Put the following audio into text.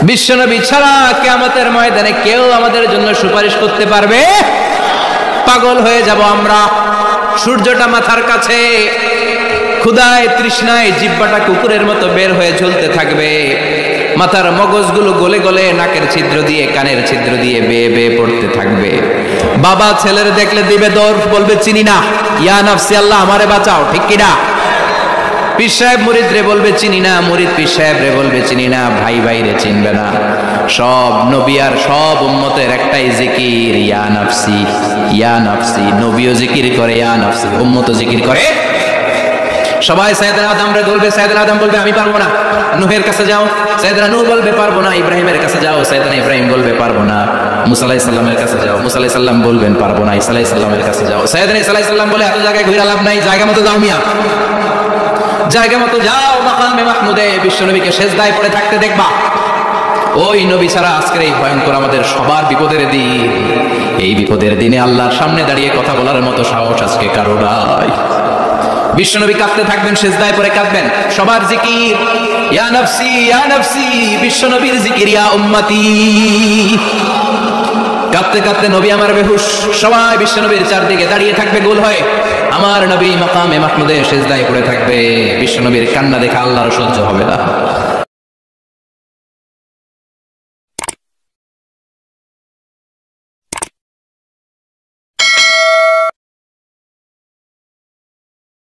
বিশ্বনবী ছাড়া কিয়ামতের ময়দানে কেউ আমাদের জন্য সুপারিশ করতে পারবে? পাগল হয়ে যাব আমরা। সূর্যটা মাথার কাছে, ক্ষুধায় তৃষ্ণায় জিহ্বাটা কুকুরের মতো বের হয়ে ঝুলতে থাকবে, মাথার মগজগুলো গলে গলে নাকের ছিদ্র দিয়ে কানের ছিদ্র দিয়ে বেয়ে বেয়ে পড়তে থাকবে। বাবা ছেলের দেখলে দিবে দৌড়, বলবে চিনি না, ইয়া নাফসি আল্লাহ আমারে বাঁচাও, ঠিক কিনা? পীর সাহেব মুরিদ রে বলবে চিনি না, মুরিদ পীর সাহেব রে বলবে চিনি না, ভাই ভাই রে চিনবে না। সব নবী আর সব উম্মতের একটাই জিকির, ইয়া নাফসি ইয়া নাফসি। নবীও জিকির করে ইয়া নাফসি, উম্মতও জিকির করে। সবাই সাইয়েদনা আদম রে বলবে, সাইয়েদনা আদম বলবে আমি পারবো না। নূহের কাছে যাও, সাইয়েদনা নূহ বলবে পারবো না। ইব্রাহিমের কাছে যাও, সাইয়েদনা ইব্রাহিম বলবে পারবো না। মুসা আলাইহিস সালামের কাছে যাও, মুসা আলাইহিস সালাম বলবেন পারবো না। ঈসা আলাইহিস সালামের কাছে যাও, সাইয়েদনা ঈসা আলাইহিস সালাম বলে এত জায়গায় ঘুরে লাভ নাই, জায়গা মতো যাও মিয়া, জায়গা মতো যাও মাকামে মাহমুদে, বিশ্বনবীকে সেজদায় পড়ে থাকতে দেখবা। ওই নবী ছাড়া আজকের এই ভয়ঙ্কর আমাদের সবার বিপদের দিন। এই বিপদের দিনে আল্লাহর সামনে দাঁড়িয়ে কথা বলার মতো সাহস আজকে কারো নাই। বিশ্বনবী কাঁদতে থাকবেন, সেজদায় পড়ে কাঁদবেন। সবার জিকির ইয়া নাফসি ইয়া নাফসি, বিশ্বনবীর জিকির ইয়া উম্মতি। কাঁদতে কাঁদতে নবী আমার বেহুশ, সবাই বিশ্বনবীর চারদিকে দাঁড়িয়ে থাকবে গোল হয়ে। আমার নবী মাকামে মাহমুদে সেজদায় পড়ে থাকবে। বিশ্বনবীর কান্না দেখে আল্লাহর সহ্য হবে না।